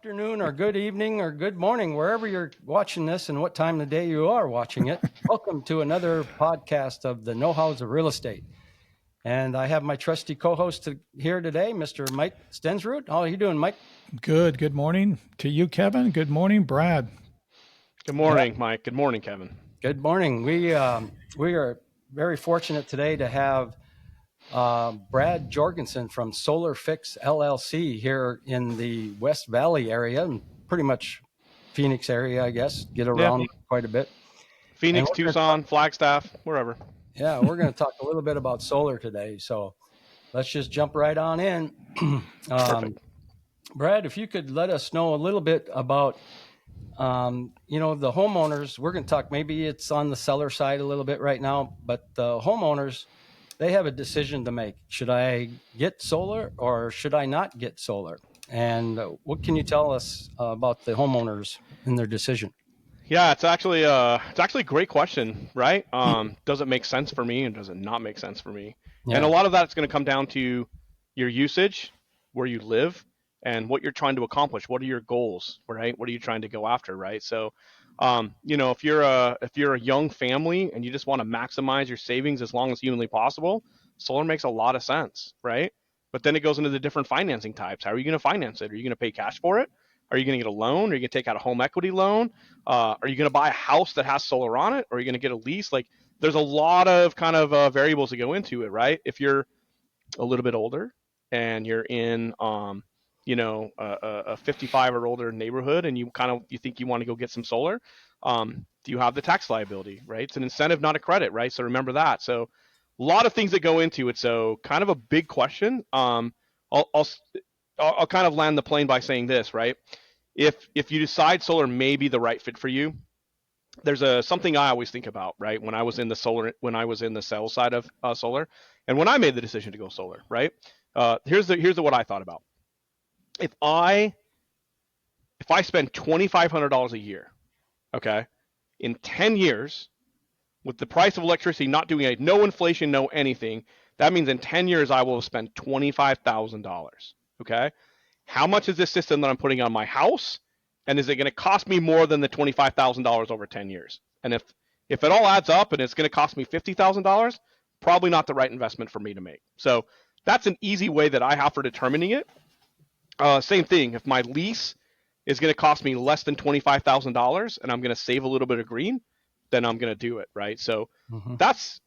afternoon or good evening or good morning, wherever you're watching this and what time of the day you are watching it. Welcome to another podcast of the Know-Hows of Real Estate. And I have my trusty co-host here today, Mr. Mike Stensrud. How are you doing, Mike? Good. Good morning to you, Kevin. Good morning, Brad. Good morning, Mike. Good morning, Kevin. Good morning. We are very fortunate today to have Brad Jorgensen from SolarFix LLC here in the West Valley area and pretty much Phoenix area, I guess. Get around quite a bit. Phoenix, Tucson, Flagstaff, wherever. Yeah, we're going to talk a little bit about solar today. So let's just jump right on in. Perfect. Brad, if you could let us know a little bit about, the homeowners. We're going to talk, maybe it's on the seller side a little bit right now, but the homeowners, they have a decision to make. Should I get solar or should I not get solar? And what can you tell us about the homeowners and their decision? Yeah, it's actually a great question, right? Does it make sense for me and does it not make sense for me? Yeah. And a lot of that's going to come down to your usage, where you live, and what you're trying to accomplish. What are your goals, right? What are you trying to go after, right? So, if you're a young family and you just want to maximize your savings as long as humanly possible, solar makes a lot of sense, right? But then it goes into the different financing types. How are you going to finance it? Are you going to pay cash for it? Are you going to get a loan? Are you going to take out a home equity loan? Are you going to buy a house that has solar on it? Or are you going to get a lease? Like, there's a lot of kind of variables that go into it, right? If you're a little bit older and you're in, a 55 or older neighborhood, and you think you want to go get some solar, do you have the tax liability, right? It's an incentive, not a credit, right? So remember that. So a lot of things that go into it. So kind of a big question. I'll kind of land the plane by saying this, right? If you decide solar may be the right fit for you, there's something I always think about, right? When I was in the sales side of solar, and when I made the decision to go solar, right? Here's what I thought about. If I spend $2,500 a year, okay, in 10 years, with the price of electricity not doing no inflation, no anything, that means in 10 years I will have spent $25,000. Okay, how much is this system that I'm putting on my house, and is it going to cost me more than the $25,000 over 10 years? And if it all adds up and it's going to cost me $50,000, probably not the right investment for me to make. So that's an easy way that I have for determining it. Same thing. If my lease is going to cost me less than $25,000 and I'm going to save a little bit of green, then I'm going to do it, right? So that's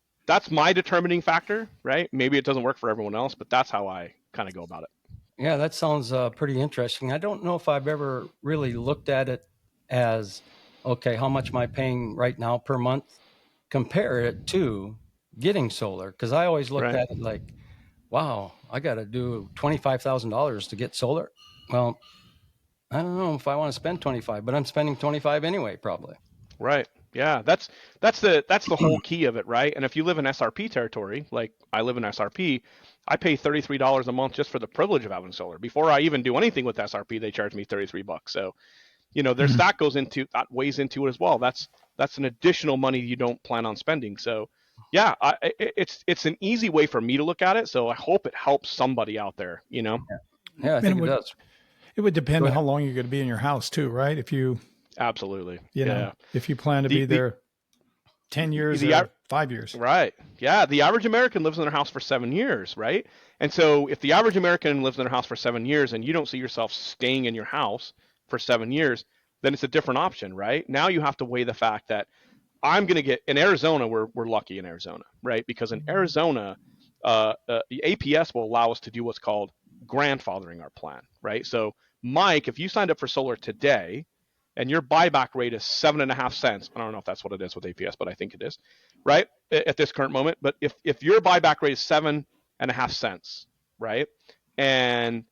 my determining factor, right? Maybe it doesn't work for everyone else, but that's how I kind of go about it. Yeah, that sounds pretty interesting. I don't know if I've ever really looked at it as, okay, how much am I paying right now per month? Compare it to getting solar, because I always looked at it like, wow, I got to do $25,000 to get solar. Well, I don't know if I want to spend 25, but I'm spending 25 anyway, probably. Right. Yeah, that's the whole key of it, right? And if you live in SRP territory, like I live in SRP, I pay $33 a month just for the privilege of having solar. Before I even do anything with SRP, they charge me $33. So, there's that weighs into it as well. That's an additional money you don't plan on spending. So, yeah, it's an easy way for me to look at it. So I hope it helps somebody out there. Yeah, I think it does. It would depend on how long you're going to be in your house too, right? If you absolutely, if you plan to be there 10 years or 5 years. Right. Yeah. The average American lives in their house for 7 years, right? And so if the average American lives in their house for 7 years and you don't see yourself staying in your house for 7 years, then it's a different option, right? Now you have to weigh the fact that I'm going to get in Arizona. We're lucky in Arizona, right? Because in Arizona, the APS will allow us to do what's called grandfathering our plan, right? So Mike, if you signed up for solar today, and your buyback rate is 7.5 cents. I don't know if that's what it is with APS, but I think it is, right? At this current moment. But if your buyback rate is 7.5 cents, right? And,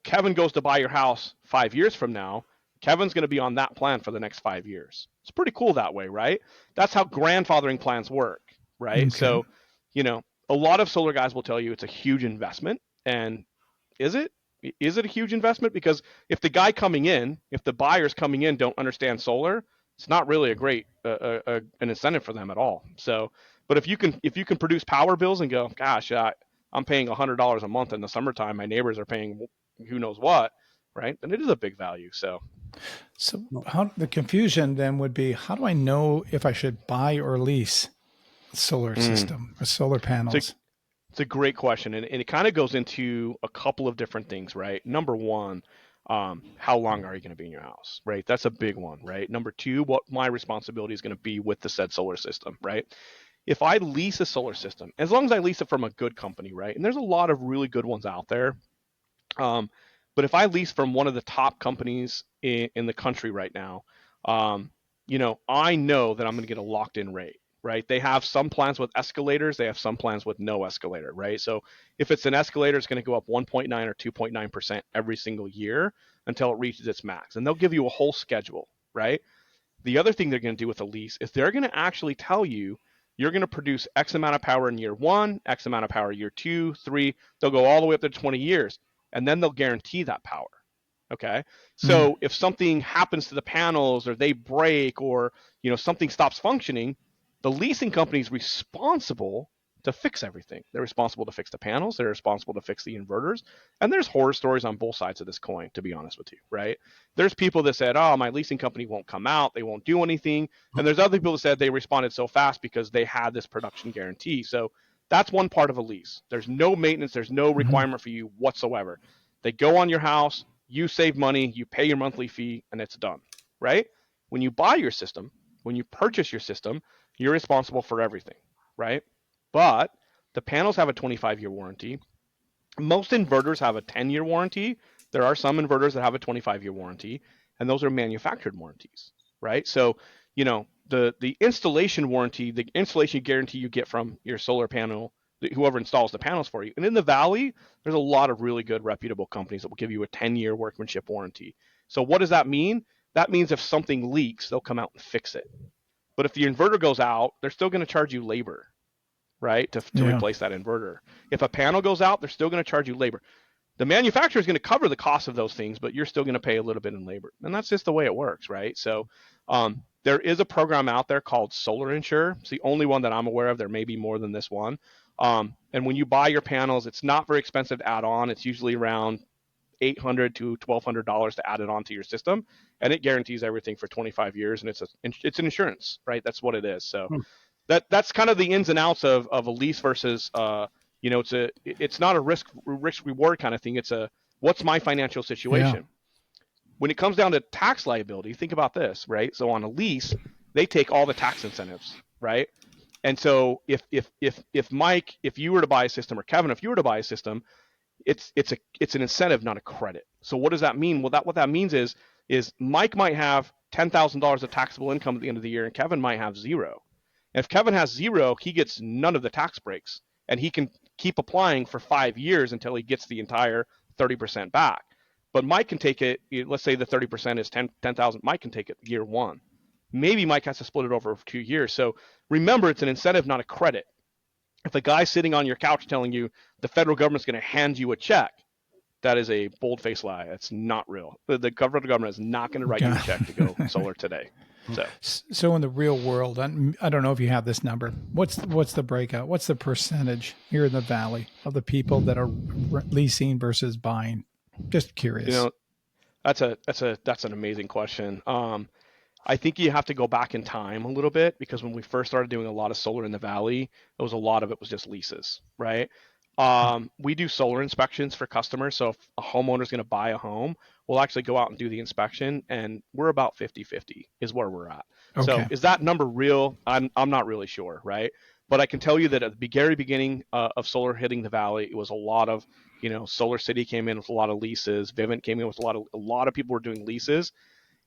Kevin goes to buy your house 5 years from now, Kevin's going to be on that plan for the next 5 years. It's pretty cool that way, right? That's how grandfathering plans work, right? Okay. So, a lot of solar guys will tell you it's a huge investment. And is it? Is it a huge investment? Because if the buyers coming in don't understand solar, it's not really a great an incentive for them at all. So, but if you can produce power bills and go, gosh, I'm paying $100 a month in the summertime, my neighbors are paying who knows what. right? And it is a big value. So how the confusion then would be, how do I know if I should buy or lease a solar system or solar panels? It's a great question, and it kind of goes into a couple of different things, right? Number one, how long are you going to be in your house, right? That's a big one, right? Number two, what my responsibility is going to be with the said solar system, right? If I lease a solar system, as long as I lease it from a good company, right? And there's a lot of really good ones out there. But if I lease from one of the top companies in the country right now, I know that I'm going to get a locked in rate, right? They have some plans with escalators. They have some plans with no escalator, right? So if it's an escalator, it's going to go up 1.9 or 2.9% every single year until it reaches its max. And they'll give you a whole schedule, right? The other thing they're going to do with a lease is they're going to actually tell you you're going to produce X amount of power in year 1, X amount of power year 2, 3. They'll go all the way up to 20 years, and then they'll guarantee that power. Okay. So if something happens to the panels or they break or, something stops functioning, the leasing company is responsible to fix everything. They're responsible to fix the panels. They're responsible to fix the inverters. And there's horror stories on both sides of this coin, to be honest with you, right? There's people that said, oh, my leasing company won't come out. They won't do anything. And there's other people that said they responded so fast because they had this production guarantee. So that's one part of a lease. There's no maintenance. There's no requirement for you whatsoever. They go on your house. You save money, you pay your monthly fee, and it's done, right? When you buy your system, when you purchase your system, you're responsible for everything, right? But the panels have a 25-year warranty. Most inverters have a 10-year warranty. There are some inverters that have a 25-year warranty, and those are manufactured warranties, right? So, the installation warranty, the installation guarantee you get from your solar panel, whoever installs the panels for you. And in the Valley, there's a lot of really good reputable companies that will give you a 10-year workmanship warranty. So what does that mean? That means if something leaks, they'll come out and fix it. But if the inverter goes out, they're still going to charge you labor, right, to replace that inverter. If a panel goes out, they're still going to charge you labor. The manufacturer is going to cover the cost of those things, but you're still going to pay a little bit in labor. And that's just the way it works, right? So there is a program out there called Solar Insure. It's the only one that I'm aware of. There may be more than this one. And when you buy your panels, it's not very expensive to add on. It's usually around $800 to $1,200 to add it onto your system, and it guarantees everything for 25 years. And it's an insurance, right? That's what it is. So that's kind of the ins and outs of a lease versus it's not a risk reward kind of thing. It's a what's my financial situation. Yeah. When it comes down to tax liability, think about this, right? So on a lease, they take all the tax incentives, right? And so if Mike, if you were to buy a system, or Kevin, if you were to buy a system, it's an incentive, not a credit. So what does that mean? Well, what that means is Mike might have $10,000 of taxable income at the end of the year, and Kevin might have zero. And if Kevin has zero, he gets none of the tax breaks, and he can keep applying for 5 years until he gets the entire 30% back. But Mike can take it. Let's say the 30% is 10,000. Mike can take it year one. Maybe Mike has to split it over 2 years. So remember, it's an incentive, not a credit. If a guy's sitting on your couch telling you the federal government's going to hand you a check, that is a bold-faced lie. That's not real. The federal government is not going to write you a check to go solar today. So in the real world, I don't know if you have this number. What's the breakout? What's the percentage here in the Valley of the people that are leasing versus buying? Just curious. That's an amazing question. I think you have to go back in time a little bit, because when we first started doing a lot of solar in the Valley, a lot of it was just leases, right? We do solar inspections for customers. So if a homeowner is going to buy a home, we'll actually go out and do the inspection, and we're about 50-50 is where we're at. Okay. So is that number real? I'm not really sure, right? But I can tell you that at the very beginning of solar hitting the Valley, it was a lot of, Solar City came in with a lot of leases. Vivint came in with a lot of people were doing leases.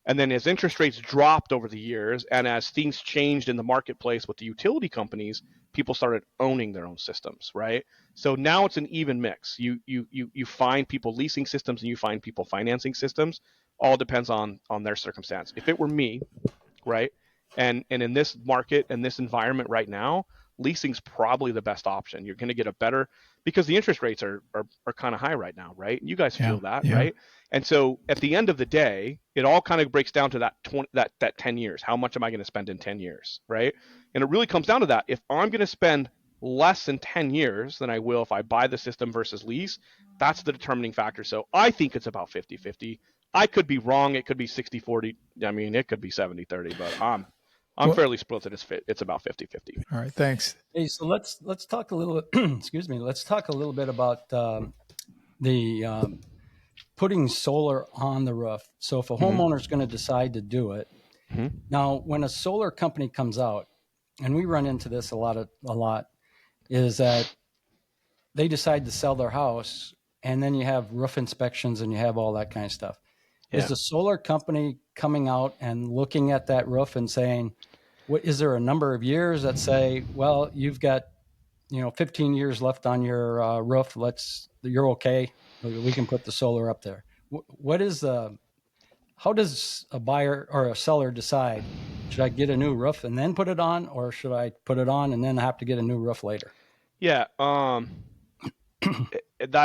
And then as interest rates dropped over the years, and as things changed in the marketplace with the utility companies, people started owning their own systems, right? So now it's an even mix. You find people leasing systems and you find people financing systems. All depends on their circumstance. If it were me, right, and in this market and this environment right now, leasing's probably the best option. You're going to get a better, because the interest rates are kind of high right now, right? You guys feel that, right? And so at the end of the day, it all kind of breaks down to that 10 years. How much am I going to spend in 10 years, right? And it really comes down to that. If I'm going to spend less than 10 years than I will if I buy the system versus lease. That's the determining factor. So I think it's about 50-50. I could be wrong. It could be 60-40. I mean, it could be 70-30, but I'm Well, fairly split that it's about 50-50. all right. Thanks. Hey, so let's talk a little. Excuse me. Let's talk a little bit about the putting solar on the roof. So if a homeowner is going to decide to do it, now when a solar company comes out, and we run into this a lot, is that they decide to sell their house, and then you have roof inspections and you have all that kind of stuff. Yeah. Is the solar company coming out and looking at that roof and saying, what is there a number of years that say, well, you've got 15 years left on your roof. You're okay. We can put the solar up there. How does a buyer or a seller decide? Should I get a new roof and then put it on, or should I put it on and then have to get a new roof later? Yeah. That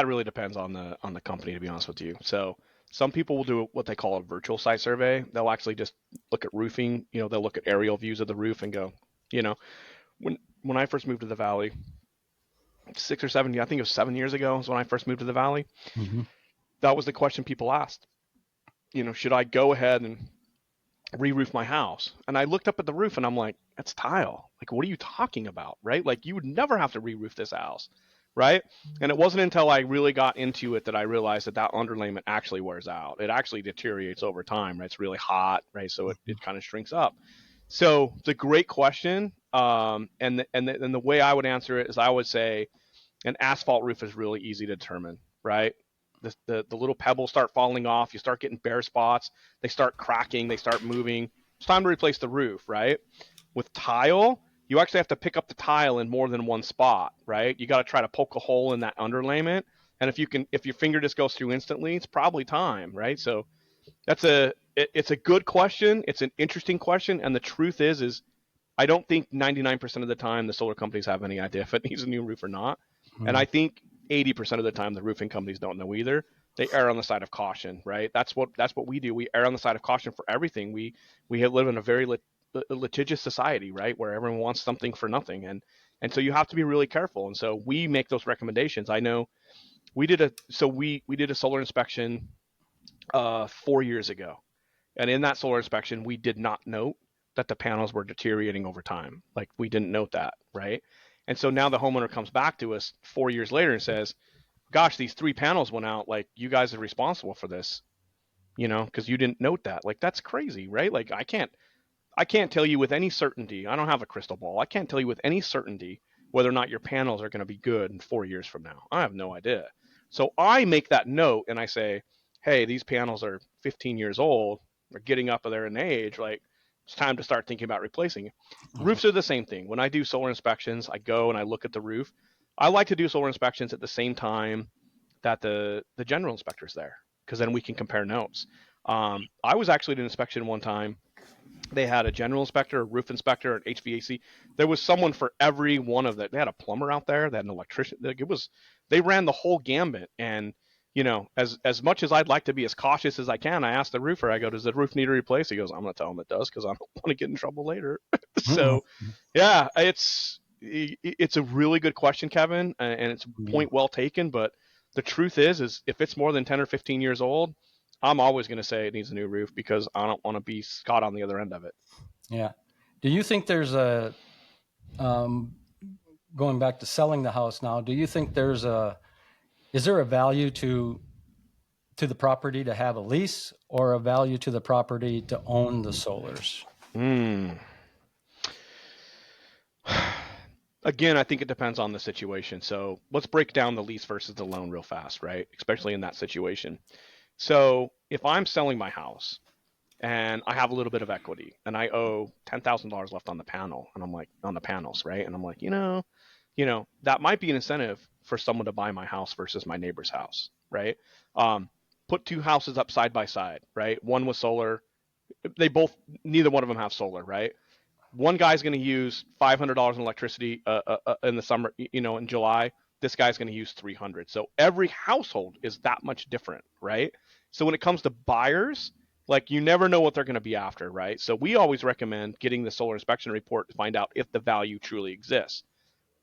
really depends on the company, to be honest with you. So some people will do what they call a virtual site survey. They'll actually just look at roofing. They'll look at aerial views of the roof and go, when I first moved to the Valley, 6 or 7, I think it was 7 years ago, is when I first moved to the Valley. Mm-hmm. That was the question people asked. Should I go ahead and re-roof my house? And I looked up at the roof and I'm like, that's tile. Like, what are you talking about, right? Like, you would never have to re-roof this house, right? And it wasn't until I really got into it that I realized that underlayment actually wears out. It actually deteriorates over time, right? It's really hot, right? So it kind of shrinks up. So it's a great question. And the way I would answer it is I would say an asphalt roof is really easy to determine, right? The little pebbles start falling off. You start getting bare spots. They start cracking. They start moving. It's time to replace the roof, right? With tile, you actually have to pick up the tile in more than one spot, right? You got to try to poke a hole in that underlayment. And if your finger just goes through instantly, it's probably time, right? So it's a good question. It's an interesting question. And the truth is I don't think 99% of the time the solar companies have any idea if it needs a new roof or not. Mm-hmm. And I think 80% of the time the roofing companies don't know either. They err on the side of caution, right? That's what we do. We err on the side of caution for everything. We live in a very litigious society, right, where everyone wants something for nothing, and so you have to be really careful. And so we make those recommendations. I know we did a solar inspection 4 years ago, and in that solar inspection we did not note that the panels were deteriorating over time. Like, we didn't note that, right? And so now the homeowner comes back to us 4 years later and says, gosh, these 3 panels went out. Like, you guys are responsible for this, because you didn't note that. Like, that's crazy, right? Like, I can't tell you with any certainty. I don't have a crystal ball. I can't tell you with any certainty whether or not your panels are going to be good in 4 years from now. I have no idea. So I make that note and I say, hey, these panels are 15 years old. They're getting up there in age. Like, it's time to start thinking about replacing it. Roofs are the same thing. When I do solar inspections, I go and I look at the roof. I like to do solar inspections at the same time that the general inspector's there, because then we can compare notes. I was actually at an inspection one time. They had a general inspector, a roof inspector, an HVAC. There was someone for every one of that. They had a plumber out there. They had an electrician. They ran the whole gambit. And as much as I'd like to be as cautious as I can, I asked the roofer, I go, does the roof need to replace? He goes, I'm going to tell him it does, because I don't want to get in trouble later. So, yeah, it's a really good question, Kevin, and it's a point well taken. But the truth is if it's more than 10 or 15 years old, I'm always going to say it needs a new roof, because I don't want to be caught on the other end of it. Yeah. Do you think there's going back to selling the house now, do you think is there a value to the property to have a lease, or a value to the property to own the solars? Again, I think it depends on the situation. So let's break down the lease versus the loan real fast, right? Especially in that situation. So if I'm selling my house and I have a little bit of equity and I owe $10,000 left on the panels, right? And I'm like, that might be an incentive for someone to buy my house versus my neighbor's house, right? Put 2 houses up side by side, right? One with solar. Neither one of them have solar, right? One guy's going to use $500 in electricity in the summer, in July. This guy's going to use $300. So every household is that much different, right? So when it comes to buyers, like, you never know what they're going to be after, right? So we always recommend getting the solar inspection report to find out if the value truly exists.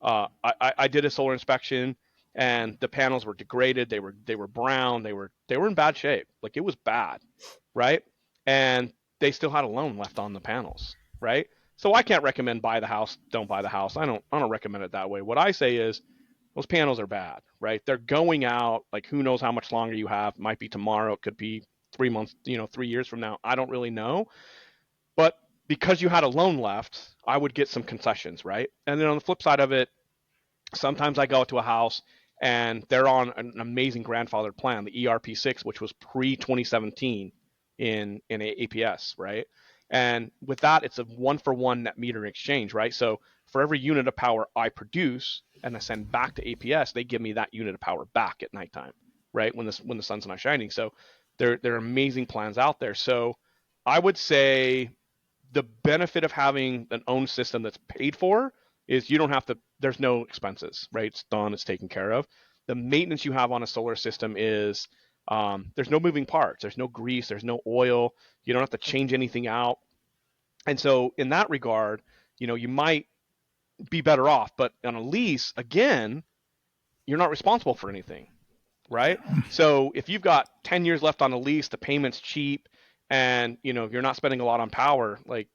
I did a solar inspection, and the panels were degraded. They were brown. They were in bad shape. Like, it was bad, right? And they still had a loan left on the panels, right? So I can't recommend buy the house, don't buy the house. I don't recommend it that way. What I say is those panels are bad, right? They're going out, like, who knows how much longer you have. Might be tomorrow, it could be 3 months, 3 years from now. I don't really know. But because you had a loan left, I would get some concessions, right? And then on the flip side of it, sometimes I go to a house and they're on an amazing grandfathered plan, the ERP6, which was pre 2017 in APS, right? And with that, it's a 1-for-1 net meter exchange, right? So for every unit of power I produce and I send back to APS, they give me that unit of power back at nighttime, right? When the sun's not shining. So there are amazing plans out there. So I would say the benefit of having an own system that's paid for is you don't have to, there's no expenses, right? It's done, it's taken care of. The maintenance you have on a solar system is there's no moving parts, there's no grease, there's no oil, you don't have to change anything out. And so in that regard, you might be better off, but on a lease, again, you're not responsible for anything, right? So if you've got 10 years left on a lease, the payment's cheap, and you're not spending a lot on power, like,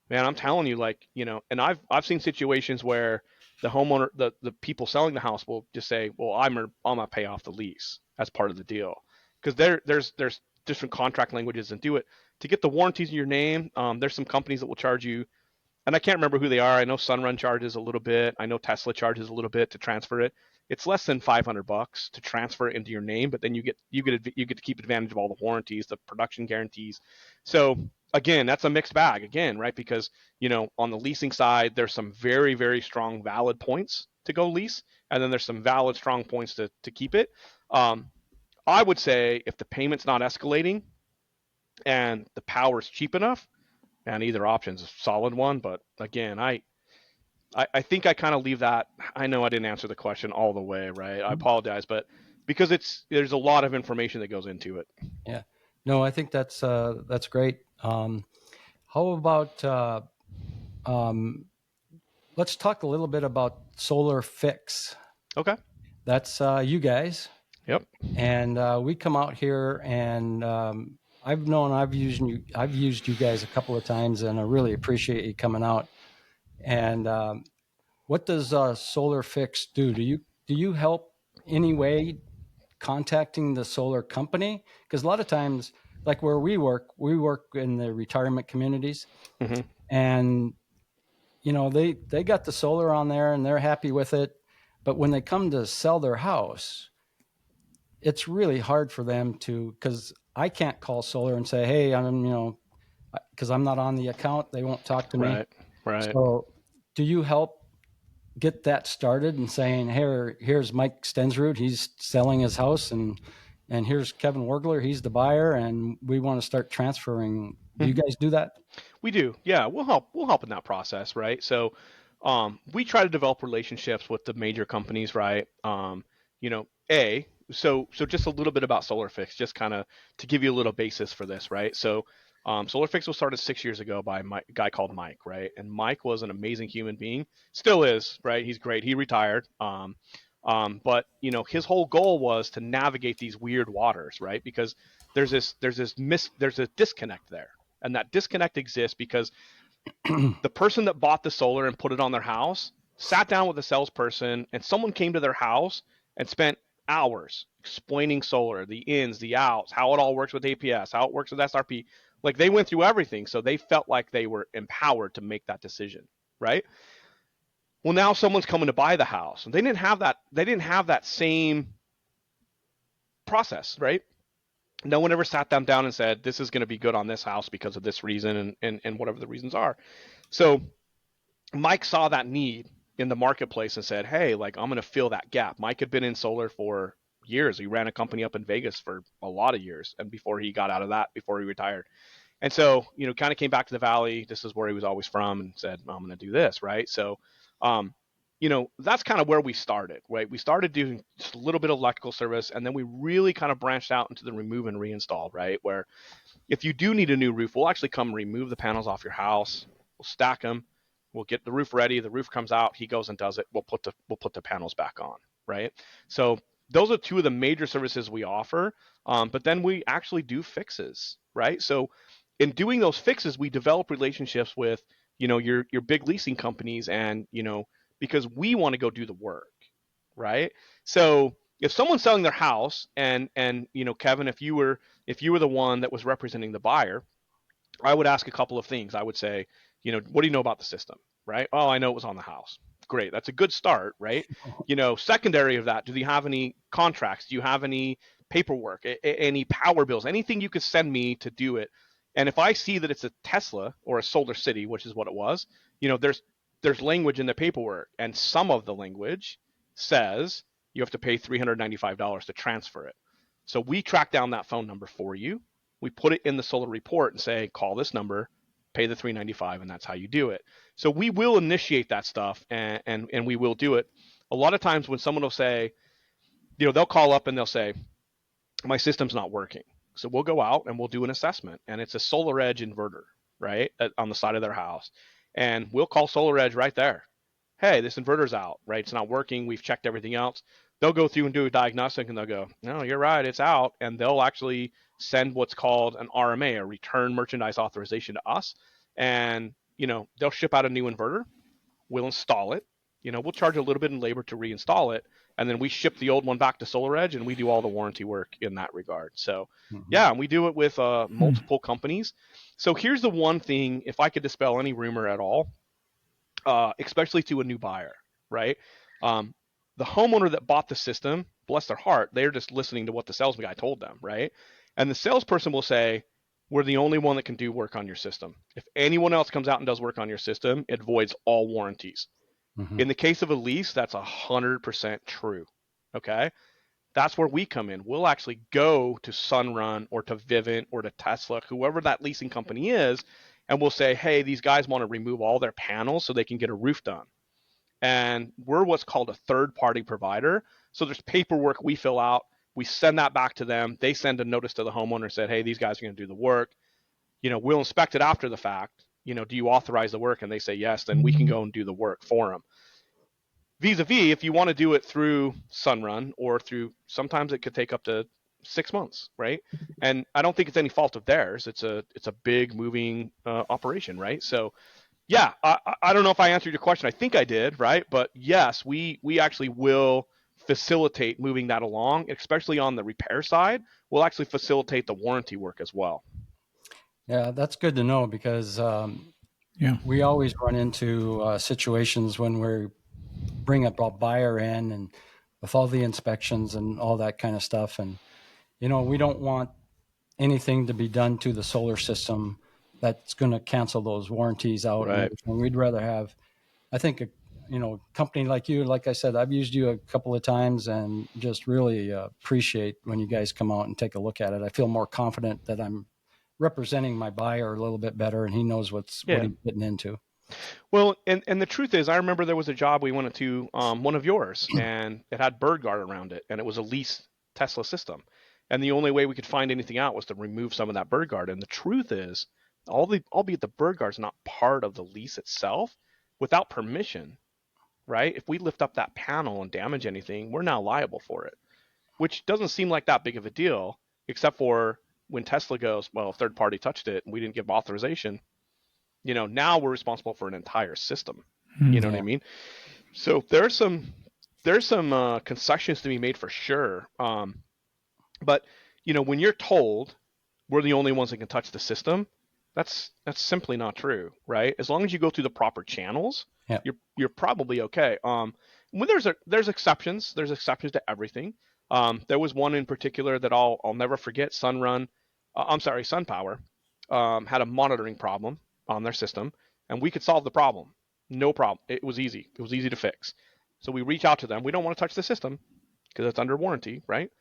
man, I'm telling you, like, and I've seen situations where the homeowner, the people selling the house will just say, well, I'm gonna pay off the lease as part of the deal, because there's different contract languages and do it to get the warranties in your name. There's some companies that will charge you, and I can't remember who they are. I know Sunrun charges a little bit. I know Tesla charges a little bit to transfer it. It's less than $500 to transfer it into your name, but then you get to keep advantage of all the warranties, the production guarantees. So again, that's a mixed bag again, right? Because on the leasing side, there's some very, very strong valid points to go lease, and then there's some valid strong points to keep it. Um, I would say if the payment's not escalating and the power's cheap enough, and either option's a solid one. But again, I think I kind of leave that. I know I didn't answer the question all the way, right? I apologize, but because there's a lot of information that goes into it. Yeah. No, I think that's great. How about let's talk a little bit about SolarFix. Okay. That's you guys. Yep. And we come out here, and I've used you guys a couple of times, and I really appreciate you coming out. And what does SolarFix do? Do you help any way contacting the solar company? Because a lot of times, like where we work in the retirement communities, Mm-hmm. and they got the solar on there and they're happy with it, but when they come to sell their house, it's really hard for them to, because I can't call solar and say, hey, because I'm not on the account, they won't talk to me. Right. So do you help get that started and saying, here's Mike Stensrud, he's selling his house, and here's Kevin Wurgler, he's the buyer, and we want to start transferring. Do you guys do that? We do. Yeah, we'll help in that process, right? So we try to develop relationships with the major companies, right? So just a little bit about SolarFix, just kind of to give you a little basis for this, right? So SolarFix was started 6 years ago by a guy called Mike, right? And Mike was an amazing human being, still is, right? He's great. He retired. But his whole goal was to navigate these weird waters, right? Because there's a disconnect there, and that disconnect exists because the person that bought the solar and put it on their house sat down with a salesperson, and someone came to their house and spent hours explaining solar, the ins, the outs, how it all works with APS, how it works with SRP. Like, they went through everything, so they felt like they were empowered to make that decision, right? Well, now someone's coming to buy the house, and they didn't have that same process, right? No one ever sat them down and said, this is going to be good on this house because of this reason, and whatever the reasons are. So Mike saw that need in the marketplace and said, hey, like, I'm going to fill that gap. Mike had been in solar for years. He ran a company up in Vegas for a lot of years, and before he got out of that, before he retired. And so, kind of came back to the Valley. This is where he was always from, and said, I'm going to do this, right? So, that's kind of where we started, right? We started doing just a little bit of electrical service, and then we really kind of branched out into the remove and reinstall, right? Where if you do need a new roof, we'll actually come remove the panels off your house, we'll stack them, We'll get the roof ready. The roof comes out. He goes and does it. We'll put the panels back on, right? So those are two of the major services we offer. But then we actually do fixes, right? So in doing those fixes, we develop relationships with, your big leasing companies, and, because we want to go do the work, right? So if someone's selling their house, and Kevin, if you were the one that was representing the buyer, I would ask a couple of things. I would say, what do you know about the system, right? Oh, I know it was on the house. Great. That's a good start, right? Secondary of that, do you have any contracts? Do you have any paperwork, any power bills, anything you could send me to do it? And if I see that it's a Tesla or a Solar City, which is what it was, there's language in the paperwork, and some of the language says you have to pay $395 to transfer it. So we track down that phone number for you. We put it in the solar report and say, call this number, pay the $395, and that's how you do it. So we will initiate that stuff, and we will do it. A lot of times when someone will say, they'll call up and they'll say, my system's not working. So we'll go out and we'll do an assessment, and it's a SolarEdge inverter, right, on the side of their house. And we'll call SolarEdge right there. Hey, this inverter's out, right? It's not working. We've checked everything else. They'll go through and do a diagnostic, and they'll go, no, you're right, it's out. And they'll actually send what's called an RMA, a return merchandise authorization, to us. And, they'll ship out a new inverter. We'll install it. We'll charge a little bit in labor to reinstall it. And then we ship the old one back to SolarEdge, and we do all the warranty work in that regard. So, yeah, and we do it with multiple companies. So here's the one thing, if I could dispel any rumor at all, especially to a new buyer, right? The homeowner that bought the system, bless their heart, they're just listening to what the salesman guy told them, right? And the salesperson will say, we're the only one that can do work on your system. If anyone else comes out and does work on your system, it voids all warranties. In the case of a lease, that's 100% true, okay? That's where we come in. We'll actually go to Sunrun or to Vivint or to Tesla, whoever that leasing company is, and we'll say, hey, these guys want to remove all their panels so they can get a roof done. And we're what's called a third-party provider. So there's paperwork we fill out. We send that back to them. They send a notice to the homeowner and said, hey, these guys are going to do the work. We'll inspect it after the fact. Do you authorize the work? And they say yes, then we can go and do the work for them. Vis-a-vis, if you want to do it through Sunrun or through, sometimes it could take up to 6 months, right? And I don't think it's any fault of theirs. It's a big moving operation, right? So, yeah, I don't know if I answered your question. I think I did, right? But yes, we actually will facilitate moving that along, especially on the repair side. We'll actually facilitate the warranty work as well. Yeah, that's good to know, because we always run into situations when we bring a buyer in, and with all the inspections and all that kind of stuff. And, we don't want anything to be done to the solar system that's going to cancel those warranties out. Right. And we'd rather have, I think, a company like you, like I said, I've used you a couple of times, and just really appreciate when you guys come out and take a look at it. I feel more confident that I'm representing my buyer a little bit better, and he knows what he's getting into. Well, and the truth is, I remember there was a job we went to, one of yours, and it had bird guard around it, and it was a leased Tesla system. And the only way we could find anything out was to remove some of that bird guard. And the truth is, albeit the bird guard's not part of the lease itself, without permission, right? If we lift up that panel and damage anything, we're now liable for it, which doesn't seem like that big of a deal, except for when Tesla goes, well, a third party touched it and we didn't give authorization. Now we're responsible for an entire system. You know what I mean? So there's some concessions to be made for sure. But when you're told we're the only ones that can touch the system, that's simply not true, right? As long as you go through the proper channels, you're probably okay. When there's exceptions. There's exceptions to everything. There was one in particular that I'll never forget. SunPower had a monitoring problem on their system, and we could solve the problem. No problem. It was easy. It was easy to fix. So we reach out to them. We don't want to touch the system because it's under warranty, right?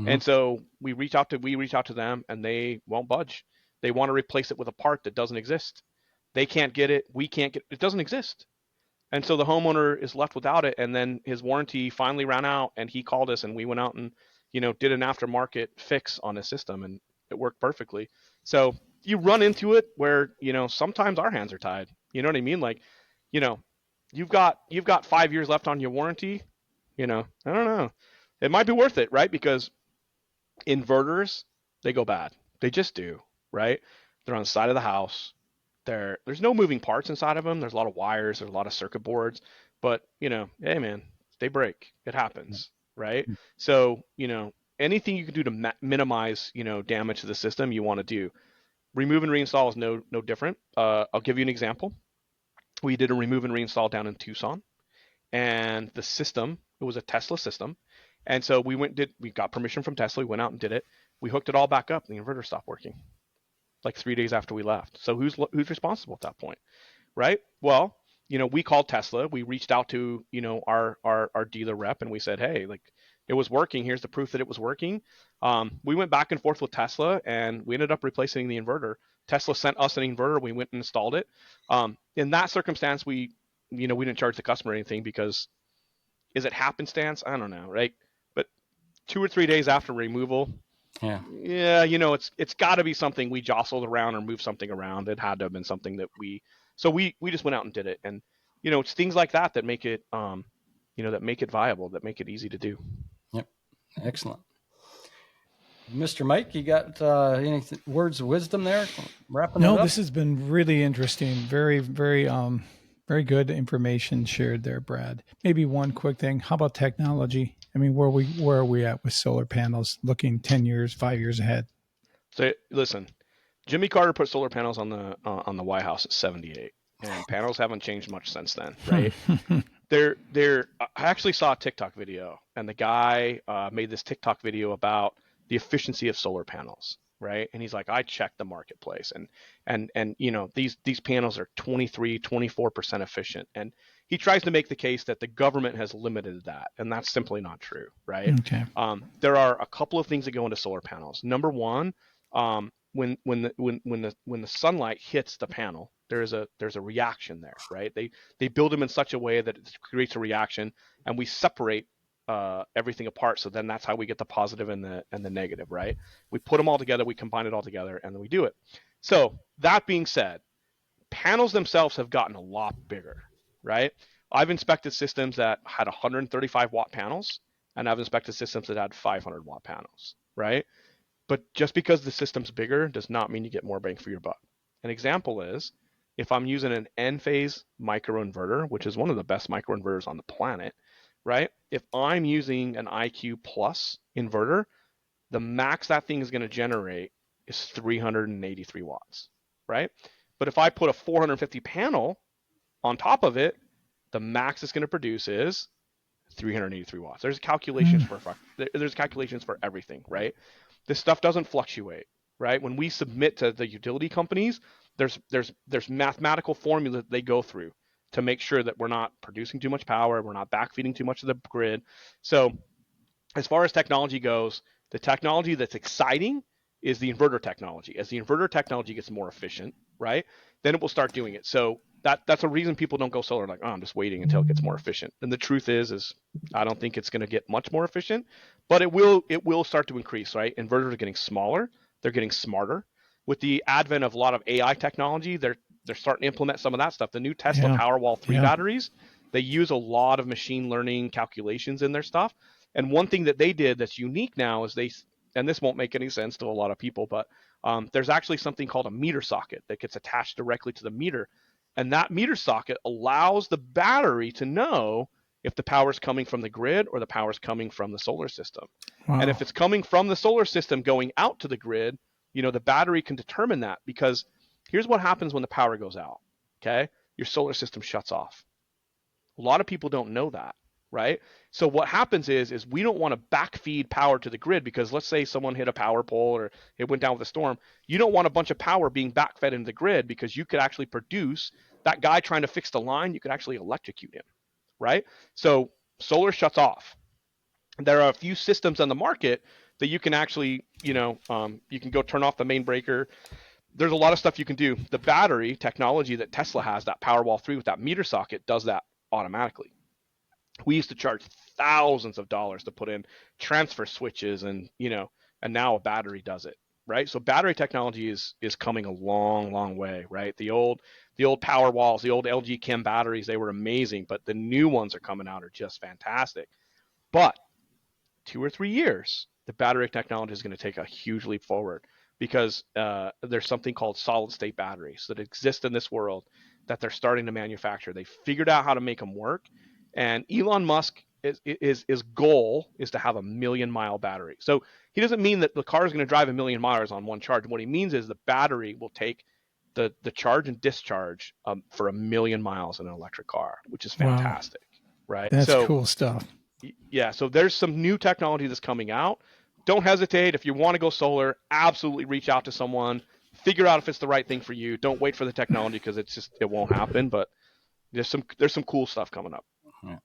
And so we reach out to them, and they won't budge. They want to replace it with a part that doesn't exist. They can't get it. We can't get it. It doesn't exist. And so the homeowner is left without it. And then his warranty finally ran out, and he called us, and we went out and, did an aftermarket fix on his system, and it worked perfectly. So you run into it where, sometimes our hands are tied. You know what I mean? Like, you know, you've got 5 years left on your warranty. I don't know. It might be worth it, right? Because inverters, they go bad. They just do, right? They're on the side of the house. There's no moving parts inside of them. There's a lot of wires, there's a lot of circuit boards, but hey man, they break. It happens, right? So, anything you can do to minimize, damage to the system, you want to do. Remove and reinstall is no different. I'll give you an example. We did a remove and reinstall down in Tucson, and the system, it was a Tesla system, and so we got permission from Tesla. We went out and did it. We hooked it all back up, and the inverter stopped working like 3 days after we left. So who's responsible at that point, right? Well, we called Tesla. We reached out to our dealer rep, and we said, hey, like, it was working. Here's the proof that it was working. We went back and forth with Tesla, and we ended up replacing the inverter. Tesla sent us an inverter. We went and installed it. In that circumstance, we didn't charge the customer anything because, is it happenstance? I don't know, right? But 2 or 3 days after removal, Yeah. it's got to be something we jostled around or moved something around. It had to have been something that we just went out and did it. And it's things like that that make it that make it viable, that make it easy to do. Yep. Excellent. Mr. Mike, you got any words of wisdom there? Wrapping it No, up? this has been really interesting. Very, very, very good information shared there, Brad. Maybe one quick thing. How about technology? I mean, where are we at with solar panels? Looking 10 years, 5 years ahead. So listen, Jimmy Carter put solar panels on the White House at 78, and panels haven't changed much since then, right? I actually saw a TikTok video, and the guy made this TikTok video about the efficiency of solar panels, right? And he's like, I checked the marketplace, and these panels are 24% efficient, and he tries to make the case that the government has limited that, and that's simply not true, right? Okay. There are a couple of things that go into solar panels. Number one, when the sunlight hits the panel, there's a reaction there, right? They build them in such a way that it creates a reaction, and we separate everything apart. So then that's how we get the positive and the negative, right? We put them all together, we combine it all together, and then we do it. So that being said, panels themselves have gotten a lot bigger, right? I've inspected systems that had 135 watt panels, and I've inspected systems that had 500 watt panels, right? But just because the system's bigger does not mean you get more bang for your buck. An example is, if I'm using an N-phase microinverter, which is one of the best microinverters on the planet, right? If I'm using an IQ Plus inverter, the max that thing is going to generate is 383 watts, right? But if I put a 450 panel on top of it, the max it's going to produce is 383 watts. There's calculations for everything, right? This stuff doesn't fluctuate, right? When we submit to the utility companies, there's mathematical formula that they go through to make sure that we're not producing too much power, we're not backfeeding too much of the grid. So as far as technology goes, the technology that's exciting is the inverter technology. As the inverter technology gets more efficient, right, then it will start doing it. So that's a reason people don't go solar, like, oh, I'm just waiting until it gets more efficient. And the truth is I don't think it's going to get much more efficient, but it will start to increase, right? Inverters are getting smaller, they're getting smarter. With the advent of a lot of AI technology, they're starting to implement some of that stuff. The new Tesla Powerwall 3 batteries, they use a lot of machine learning calculations in their stuff. And one thing that they did that's unique now is and this won't make any sense to a lot of people, but there's actually something called a meter socket that gets attached directly to the meter. And that meter socket allows the battery to know if the power is coming from the grid or the power is coming from the solar system. Wow. And if it's coming from the solar system going out to the grid, the battery can determine that, because here's what happens when the power goes out, okay? Your solar system shuts off. A lot of people don't know that, right? So what happens is we don't want to backfeed power to the grid, because let's say someone hit a power pole or it went down with a storm. You don't want a bunch of power being backfed into the grid, because you could actually produce that guy trying to fix the line, you could actually electrocute him, right? So solar shuts off. There are a few systems on the market that you can actually, you can go turn off the main breaker. There's a lot of stuff you can do. The battery technology that Tesla has, that Powerwall 3 with that meter socket, does that automatically. We used to charge thousands of dollars to put in transfer switches, and now a battery does it, right? So battery technology is coming a long, long way, right? The old power walls, the old LG Chem batteries, they were amazing, but the new ones are coming out are just fantastic. But 2 or 3 years, the battery technology is going to take a huge leap forward because there's something called solid state batteries that exist in this world that they're starting to manufacture. They figured out how to make them work, and Elon Musk his goal is to have a 1,000,000-mile battery. So he doesn't mean that the car is going to drive 1,000,000 miles on one charge. What he means is the battery will take the charge and discharge for 1,000,000 miles in an electric car, which is Wow. fantastic, right? That's So cool stuff. yeah, so there's some new technology that's coming out. Don't hesitate. If you want to go solar, absolutely reach out to someone. Figure out if it's the right thing for you. Don't wait for the technology because it won't happen. But there's some cool stuff coming up. Yeah.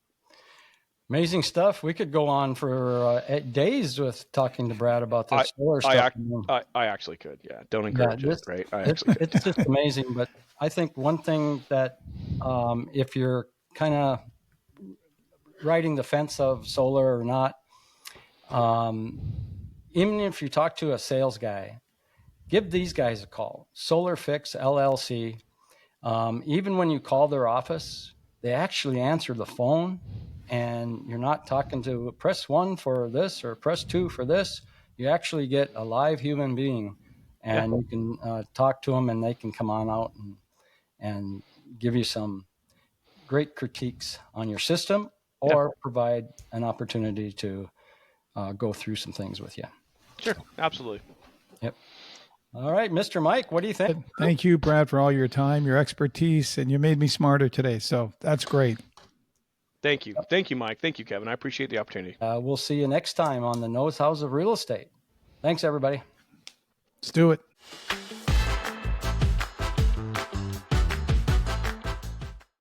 Amazing stuff. We could go on for days with talking to Brad about this solar stuff. I actually could. Yeah, don't encourage it, right? It's just amazing. But I think one thing that if you're kind of riding the fence of solar or not, even if you talk to a sales guy, give these guys a call. SolarFix LLC. Even when you call their office, they actually answer the phone, and you're not talking to press 1 for this or press 2 for this. You actually get a live human being, and you can talk to them, and they can come on out and give you some great critiques on your system or provide an opportunity to go through some things with you. Sure, absolutely. Yep. All right, Mr. Mike, what do you think? Thank you, Brad, for all your time, your expertise, and you made me smarter today. So that's great. Thank you. Thank you, Mike. Thank you, Kevin. I appreciate the opportunity. We'll see you next time on the Know Hows of Real Estate. Thanks, everybody. Let's do it.